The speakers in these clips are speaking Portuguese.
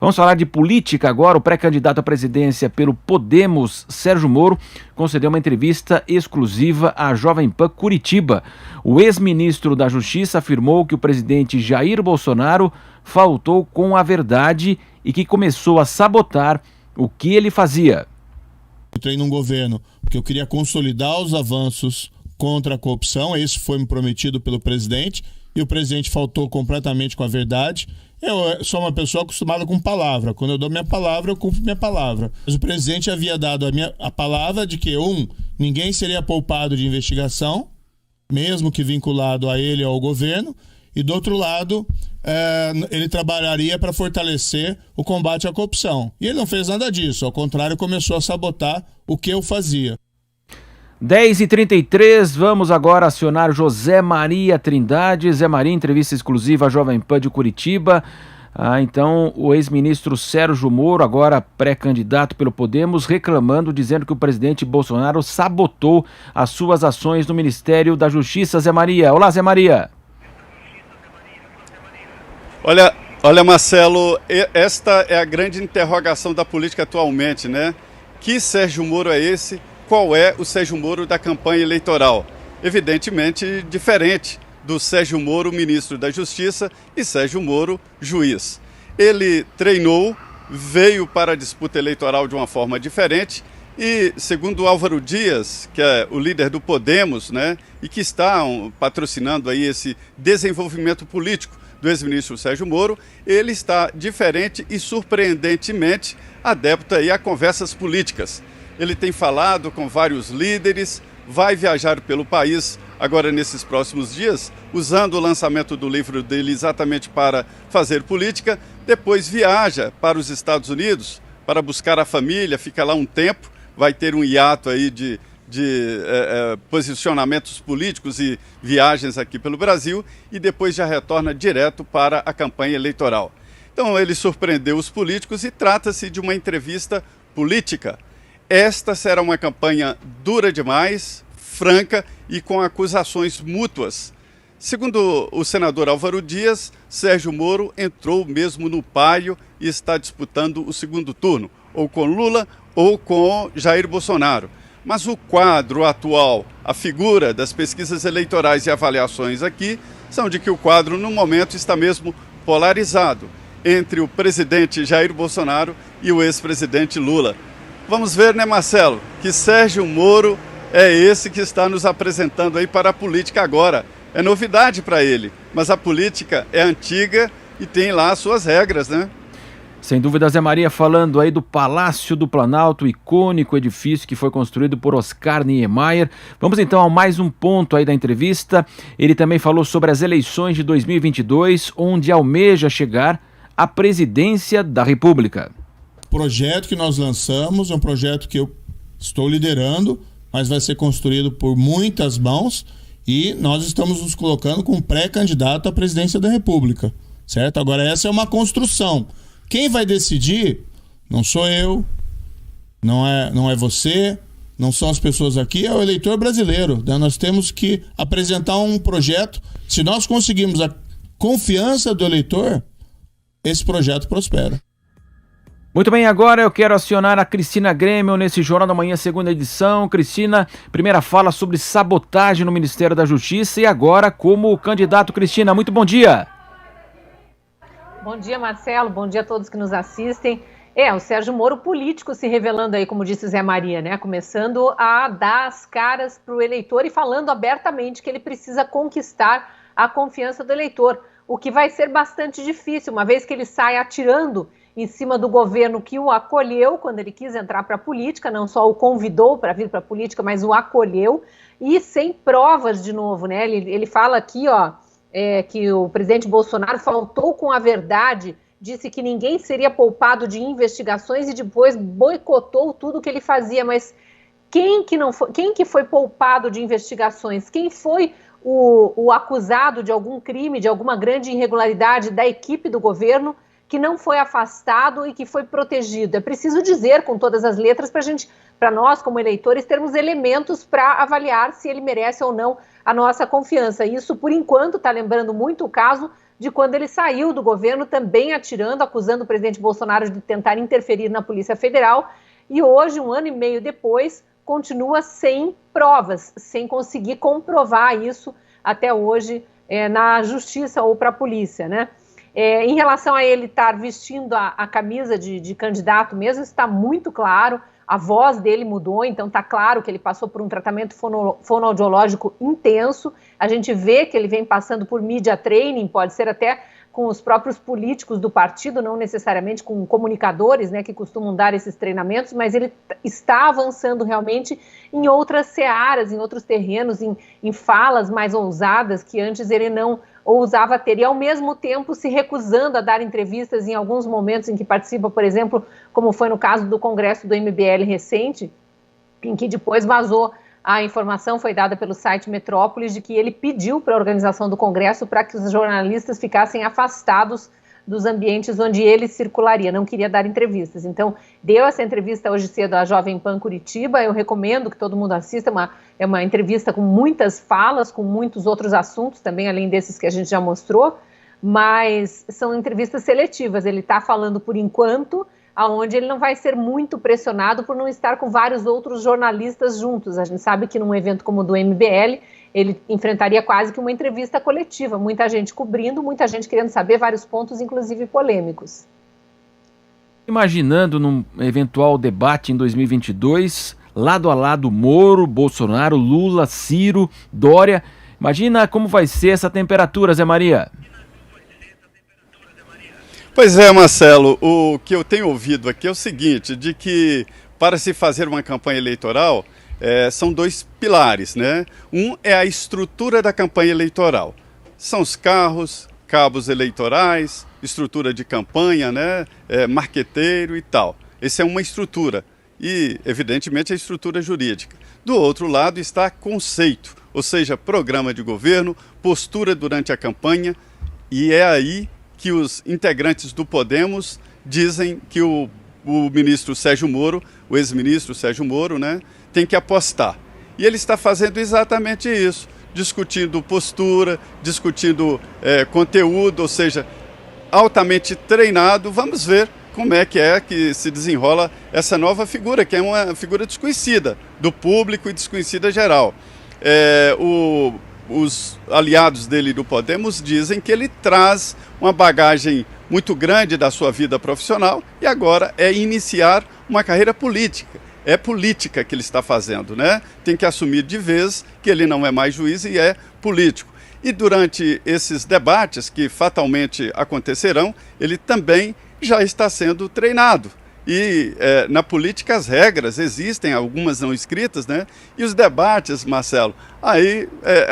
Vamos falar de política agora. O pré-candidato à presidência pelo Podemos, Sérgio Moro, concedeu uma entrevista exclusiva à Jovem Pan Curitiba. O ex-ministro da Justiça afirmou que o presidente Jair Bolsonaro faltou com a verdade e que começou a sabotar o que ele fazia. Eu entrei num governo porque eu queria consolidar os avanços contra a corrupção. Isso foi me prometido pelo presidente e o presidente faltou completamente com a verdade. Eu sou uma pessoa acostumada com palavra. Quando eu dou minha palavra, eu cumpro minha palavra. Mas o presidente havia dado a palavra de que, ninguém seria poupado de investigação, mesmo que vinculado a ele ou ao governo, e do outro lado, ele trabalharia para fortalecer o combate à corrupção. E ele não fez nada disso, ao contrário, começou a sabotar o que eu fazia. 10h33, vamos agora acionar José Maria Trindade. Zé Maria, entrevista exclusiva à Jovem Pan de Curitiba. Então, o ex-ministro Sérgio Moro, agora pré-candidato pelo Podemos, reclamando, dizendo que o presidente Bolsonaro sabotou as suas ações no Ministério da Justiça. Zé Maria. Olá, Zé Maria. Olha, Marcelo, esta é a grande interrogação da política atualmente, né? Que Sérgio Moro é esse? Qual é o Sérgio Moro da campanha eleitoral? Evidentemente diferente do Sérgio Moro, ministro da Justiça, e Sérgio Moro, juiz. Ele treinou, veio para a disputa eleitoral de uma forma diferente e, segundo Álvaro Dias, que é o líder do Podemos, né, e que está patrocinando aí esse desenvolvimento político do ex-ministro Sérgio Moro, ele está diferente e surpreendentemente adepto aí a conversas políticas. Ele tem falado com vários líderes, vai viajar pelo país agora nesses próximos dias, usando o lançamento do livro dele exatamente para fazer política, depois viaja para os Estados Unidos para buscar a família, fica lá um tempo, vai ter um hiato aí de posicionamentos políticos e viagens aqui pelo Brasil e depois já retorna direto para a campanha eleitoral. Então ele surpreendeu os políticos e trata-se de uma entrevista política. Esta será uma campanha dura demais, franca e com acusações mútuas. Segundo o senador Álvaro Dias, Sérgio Moro entrou mesmo no páreo e está disputando o segundo turno, ou com Lula ou com Jair Bolsonaro. Mas o quadro atual, a figura das pesquisas eleitorais e avaliações aqui, são de que o quadro no momento está mesmo polarizado entre o presidente Jair Bolsonaro e o ex-presidente Lula. Vamos ver, né, Marcelo, que Sérgio Moro é esse que está nos apresentando aí para a política agora. É novidade para ele, mas a política é antiga e tem lá as suas regras, né? Sem dúvida, Zé Maria, falando aí do Palácio do Planalto, icônico edifício que foi construído por Oscar Niemeyer. Vamos então a mais um ponto aí da entrevista. Ele também falou sobre as eleições de 2022, onde almeja chegar à presidência da República. O projeto que nós lançamos é um projeto que eu estou liderando, mas vai ser construído por muitas mãos e nós estamos nos colocando como pré-candidato à presidência da República, certo? Agora essa é uma construção. Quem vai decidir não sou eu, não é você, não são as pessoas aqui, é o eleitor brasileiro, né? Nós temos que apresentar um projeto. Se nós conseguirmos a confiança do eleitor, esse projeto prospera. Muito bem, agora eu quero acionar a Cristina Grêmio nesse Jornal da Manhã, segunda edição. Cristina, primeira fala sobre sabotagem no Ministério da Justiça e agora como candidato. Cristina, muito bom dia. Bom dia, Marcelo, bom dia a todos que nos assistem. O Sérgio Moro político se revelando aí, como disse Zé Maria, né? Começando a dar as caras para o eleitor e falando abertamente que ele precisa conquistar a confiança do eleitor, o que vai ser bastante difícil, uma vez que ele sai atirando em cima do governo que o acolheu quando ele quis entrar para a política, não só o convidou para vir para a política, mas o acolheu, e sem provas de novo, né? Ele fala aqui, que o presidente Bolsonaro faltou com a verdade, disse que ninguém seria poupado de investigações e depois boicotou tudo que ele fazia, mas quem que foi poupado de investigações? Quem foi o acusado de algum crime, de alguma grande irregularidade da equipe do governo que não foi afastado e que foi protegido? É preciso dizer com todas as letras para nós, como eleitores, termos elementos para avaliar se ele merece ou não a nossa confiança. Isso, por enquanto, está lembrando muito o caso de quando ele saiu do governo, também atirando, acusando o presidente Bolsonaro de tentar interferir na Polícia Federal, e hoje, 1 ano e meio depois, continua sem provas, sem conseguir comprovar isso até hoje na justiça ou para a polícia, né? Em relação a ele estar vestindo a camisa de candidato mesmo, está muito claro, a voz dele mudou, então está claro que ele passou por um tratamento fonoaudiológico intenso, a gente vê que ele vem passando por media training, pode ser até com os próprios políticos do partido, não necessariamente com comunicadores, né, que costumam dar esses treinamentos, mas ele está avançando realmente em outras searas, em outros terrenos, em falas mais ousadas que antes ele não ousava ter, e ao mesmo tempo se recusando a dar entrevistas em alguns momentos em que participa, por exemplo, como foi no caso do congresso do MBL recente, em que depois vazou a informação, foi dada pelo site Metrópolis, de que ele pediu para a organização do congresso para que os jornalistas ficassem afastados dos ambientes onde ele circularia, não queria dar entrevistas. Então, deu essa entrevista hoje cedo à Jovem Pan Curitiba, eu recomendo que todo mundo assista, é uma entrevista com muitas falas, com muitos outros assuntos também, além desses que a gente já mostrou, mas são entrevistas seletivas, ele está falando por enquanto, aonde ele não vai ser muito pressionado por não estar com vários outros jornalistas juntos. A gente sabe que num evento como o do MBL, ele enfrentaria quase que uma entrevista coletiva, muita gente cobrindo, muita gente querendo saber vários pontos, inclusive polêmicos. Imaginando num eventual debate em 2022, lado a lado Moro, Bolsonaro, Lula, Ciro, Dória, imagina como vai ser essa temperatura, Zé Maria? Pois é, Marcelo, o que eu tenho ouvido aqui é o seguinte, de que para se fazer uma campanha eleitoral, são 2 pilares, né? Um é a estrutura da campanha eleitoral. São os carros, cabos eleitorais, estrutura de campanha, né? Marqueteiro e tal. Essa é uma estrutura e, evidentemente, a estrutura jurídica. Do outro lado está conceito, ou seja, programa de governo, postura durante a campanha, e é aí que os integrantes do Podemos dizem que o ministro Sérgio Moro, o ex-ministro Sérgio Moro, né, tem que apostar. E ele está fazendo exatamente isso, discutindo postura, discutindo conteúdo, ou seja, altamente treinado. Vamos ver como é que se desenrola essa nova figura, que é uma figura desconhecida do público e desconhecida geral. Os aliados dele do Podemos dizem que ele traz uma bagagem muito grande da sua vida profissional e agora é iniciar uma carreira política. É política que ele está fazendo, né? Tem que assumir de vez que ele não é mais juiz e é político. E durante esses debates que fatalmente acontecerão, ele também já está sendo treinado. E na política as regras existem, algumas não escritas, né? E os debates, Marcelo, aí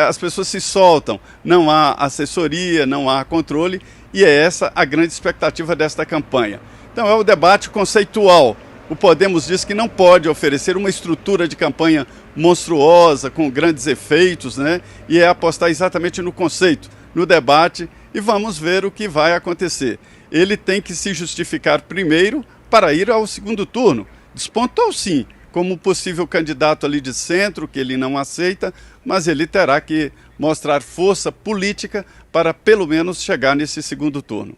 as pessoas se soltam, não há assessoria, não há controle, e é essa a grande expectativa desta campanha. Então é o debate conceitual. O Podemos diz que não pode oferecer uma estrutura de campanha monstruosa, com grandes efeitos, né? E é apostar exatamente no conceito, no debate, e vamos ver o que vai acontecer. Ele tem que se justificar primeiro para ir ao segundo turno. Despontou sim, como possível candidato ali de centro, que ele não aceita, mas ele terá que mostrar força política para pelo menos chegar nesse segundo turno.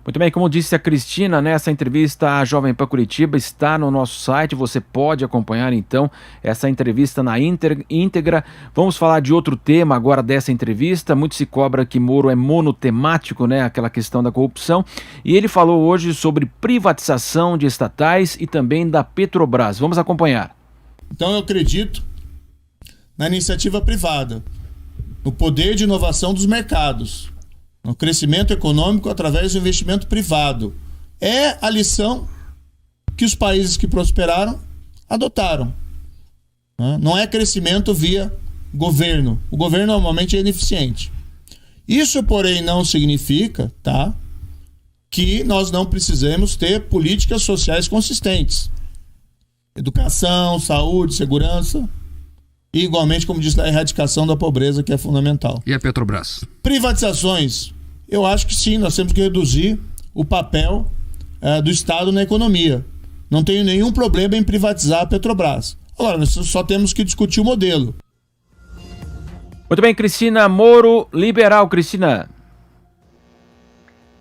Muito bem, como disse a Cristina, essa entrevista à Jovem Pan Curitiba está no nosso site, você pode acompanhar então essa entrevista na íntegra. Vamos falar de outro tema agora dessa entrevista. Muito se cobra que Moro é monotemático, aquela questão da corrupção, e ele falou hoje sobre privatização de estatais e também da Petrobras. Vamos acompanhar. Então eu acredito na iniciativa privada, no poder de inovação dos mercados, no crescimento econômico através do investimento privado. É a lição que os países que prosperaram adotaram. Não é crescimento via governo. O governo normalmente é ineficiente. Isso, porém, não significa, que nós não precisamos ter políticas sociais consistentes. Educação, saúde, segurança. E, igualmente, como disse, a erradicação da pobreza, que é fundamental. E a Petrobras? Privatizações. Eu acho que sim, nós temos que reduzir o papel do Estado na economia. Não tenho nenhum problema em privatizar a Petrobras. Agora, nós só temos que discutir o modelo. Muito bem, Cristina. Moro liberal, Cristina.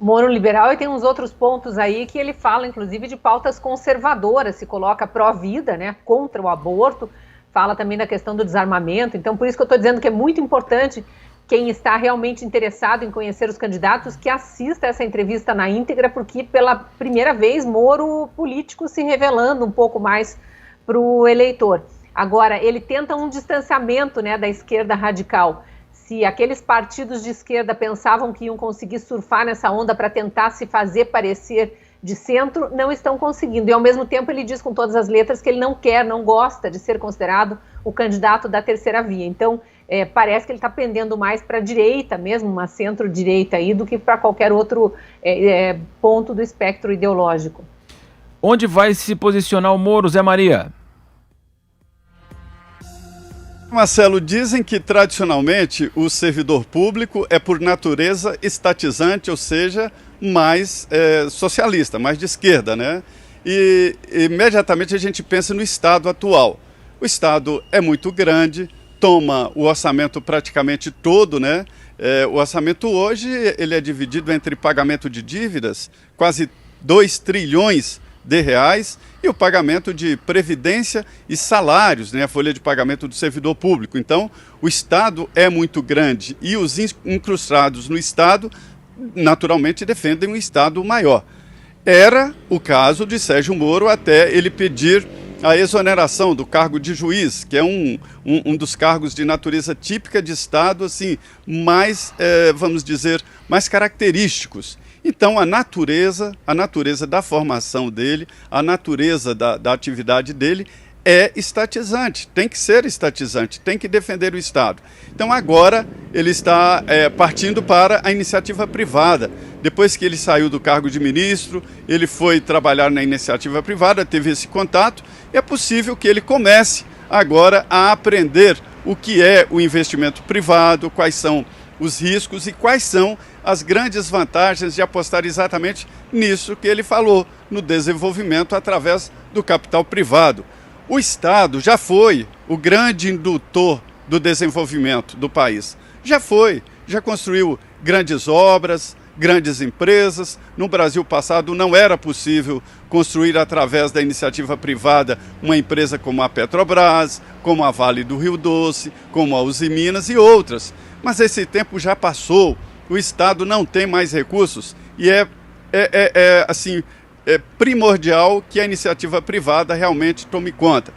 Moro liberal, e tem uns outros pontos aí que ele fala, inclusive, de pautas conservadoras, se coloca pró-vida, né, contra o aborto, fala também da questão do desarmamento. Então, por isso que eu estou dizendo que é muito importante quem está realmente interessado em conhecer os candidatos que assista essa entrevista na íntegra, porque pela primeira vez Moro político se revelando um pouco mais para o eleitor. Agora, ele tenta um distanciamento, né, da esquerda radical. Se aqueles partidos de esquerda pensavam que iam conseguir surfar nessa onda para tentar se fazer parecer de centro, não estão conseguindo. E, ao mesmo tempo, ele diz com todas as letras que ele não quer, não gosta de ser considerado o candidato da terceira via. Então, parece que ele está pendendo mais para a direita mesmo, uma centro-direita aí, do que para qualquer outro ponto do espectro ideológico. Onde vai se posicionar o Moro, Zé Maria? Marcelo, dizem que tradicionalmente o servidor público é por natureza estatizante, ou seja, mais socialista, mais de esquerda, né? E imediatamente a gente pensa no Estado atual. O Estado é muito grande, toma o orçamento praticamente todo, né? O orçamento hoje ele é dividido entre pagamento de dívidas, quase 2 trilhões de reais, e o pagamento de previdência e salários, né, a folha de pagamento do servidor público. Então, o Estado é muito grande e os incrustados no Estado, naturalmente, defendem um Estado maior. Era o caso de Sérgio Moro até ele pedir a exoneração do cargo de juiz, que é um dos cargos de natureza típica de Estado, assim, mais, vamos dizer, mais característicos. Então, a natureza da formação dele, a natureza da atividade dele é estatizante, tem que ser estatizante, tem que defender o Estado. Então, agora ele está partindo para a iniciativa privada. Depois que ele saiu do cargo de ministro, ele foi trabalhar na iniciativa privada, teve esse contato, e é possível que ele comece agora a aprender o que é o investimento privado, quais são os riscos e quais são as grandes vantagens de apostar exatamente nisso que ele falou, no desenvolvimento através do capital privado. O Estado já foi o grande indutor do desenvolvimento do país. Já construiu grandes obras, grandes empresas. No Brasil passado não era possível construir através da iniciativa privada uma empresa como a Petrobras, como a Vale do Rio Doce, como a Uzi Minas e outras. Mas esse tempo já passou, o Estado não tem mais recursos e é primordial que a iniciativa privada realmente tome conta.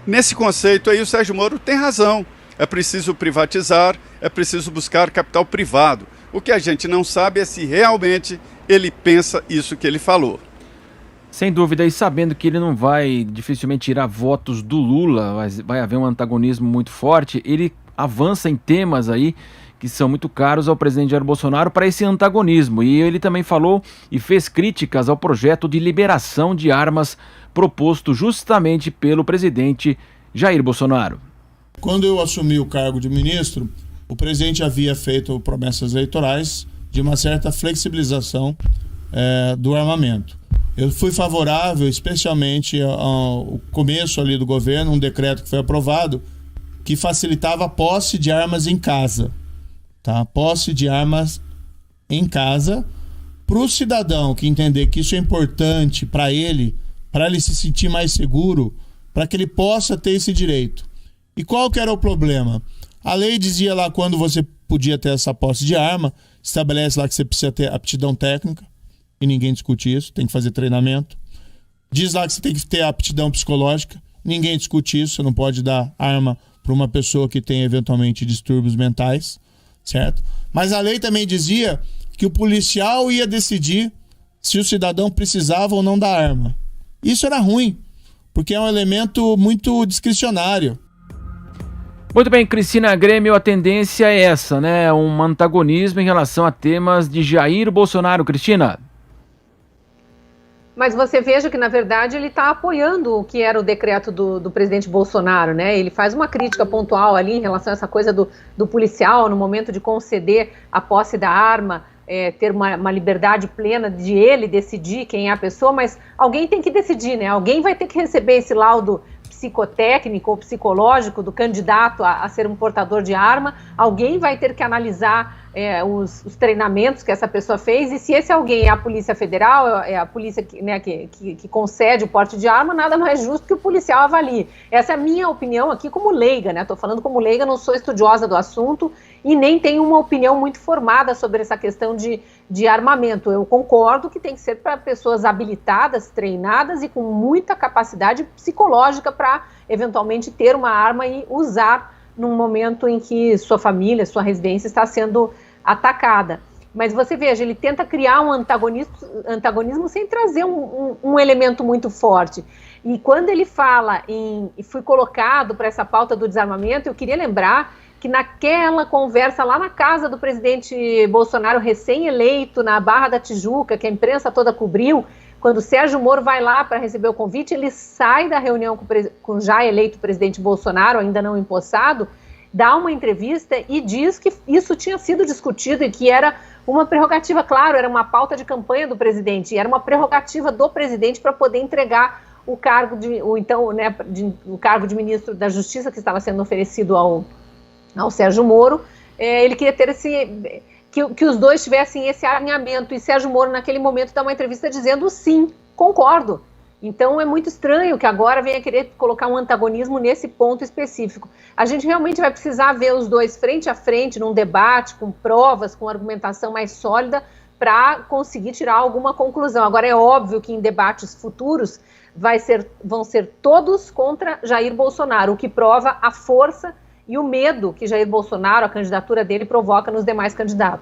Nesse conceito aí o Sérgio Moro tem razão, é preciso privatizar, é preciso buscar capital privado. O que a gente não sabe é se realmente ele pensa isso que ele falou. Sem dúvida, e sabendo que ele não vai dificilmente tirar votos do Lula, vai haver um antagonismo muito forte, ele avança em temas aí que são muito caros ao presidente Jair Bolsonaro para esse antagonismo. E ele também falou e fez críticas ao projeto de liberação de armas proposto justamente pelo presidente Jair Bolsonaro. Quando eu assumi o cargo de ministro, o presidente havia feito promessas eleitorais de uma certa flexibilização do armamento. Eu fui favorável, especialmente ao começo ali do governo, um decreto que foi aprovado que facilitava a posse de armas em casa. Tá? Posse de armas em casa para o cidadão que entender que isso é importante para ele se sentir mais seguro, para que ele possa ter esse direito. E qual que era o problema? A lei dizia lá quando você podia ter essa posse de arma, estabelece lá que você precisa ter aptidão técnica, e ninguém discute isso, tem que fazer treinamento. Diz lá que você tem que ter aptidão psicológica, ninguém discute isso, você não pode dar arma para uma pessoa que tem eventualmente distúrbios mentais, certo? Mas a lei também dizia que o policial ia decidir se o cidadão precisava ou não da arma. Isso era ruim, porque é um elemento muito discricionário. Muito bem, Cristina Grêmio, a tendência é essa, né? Um antagonismo em relação a temas de Jair Bolsonaro. Cristina? Mas você veja que, na verdade, ele está apoiando o que era o decreto do presidente Bolsonaro, né? Ele faz uma crítica pontual ali em relação a essa coisa do policial, no momento de conceder a posse da arma, ter uma liberdade plena de ele decidir quem é a pessoa, mas alguém tem que decidir, né? Alguém vai ter que receber esse laudo psicotécnico ou psicológico do candidato a ser um portador de arma, alguém vai ter que analisar os treinamentos que essa pessoa fez, e se esse alguém é a Polícia Federal, é a polícia que concede o porte de arma, nada mais justo que o policial avalie. Essa é a minha opinião aqui como leiga, né? Estou falando como leiga, não sou estudiosa do assunto e nem tenho uma opinião muito formada sobre essa questão de armamento. Eu concordo que tem que ser para pessoas habilitadas, treinadas e com muita capacidade psicológica para eventualmente ter uma arma e usar num momento em que sua família, sua residência está sendo atacada. Mas você veja, ele tenta criar um antagonismo sem trazer um elemento muito forte. E quando ele fala e fui colocado para essa pauta do desarmamento, eu queria lembrar que naquela conversa lá na casa do presidente Bolsonaro, recém-eleito, na Barra da Tijuca, que a imprensa toda cobriu, quando o Sérgio Moro vai lá para receber o convite, ele sai da reunião com o já eleito presidente Bolsonaro, ainda não empossado, dá uma entrevista e diz que isso tinha sido discutido e que era uma prerrogativa, claro, era uma pauta de campanha do presidente, era uma prerrogativa do presidente para poder entregar o cargo o cargo de ministro da Justiça que estava sendo oferecido ao Sérgio Moro. Ele queria ter que os dois tivessem esse alinhamento, e Sérgio Moro naquele momento dá uma entrevista dizendo sim, concordo. Então é muito estranho que agora venha querer colocar um antagonismo nesse ponto específico. A gente realmente vai precisar ver os dois frente a frente num debate, com provas, com argumentação mais sólida, para conseguir tirar alguma conclusão. Agora é óbvio que em debates futuros vão ser todos contra Jair Bolsonaro, o que prova a força e o medo que Jair Bolsonaro, a candidatura dele, provoca nos demais candidatos.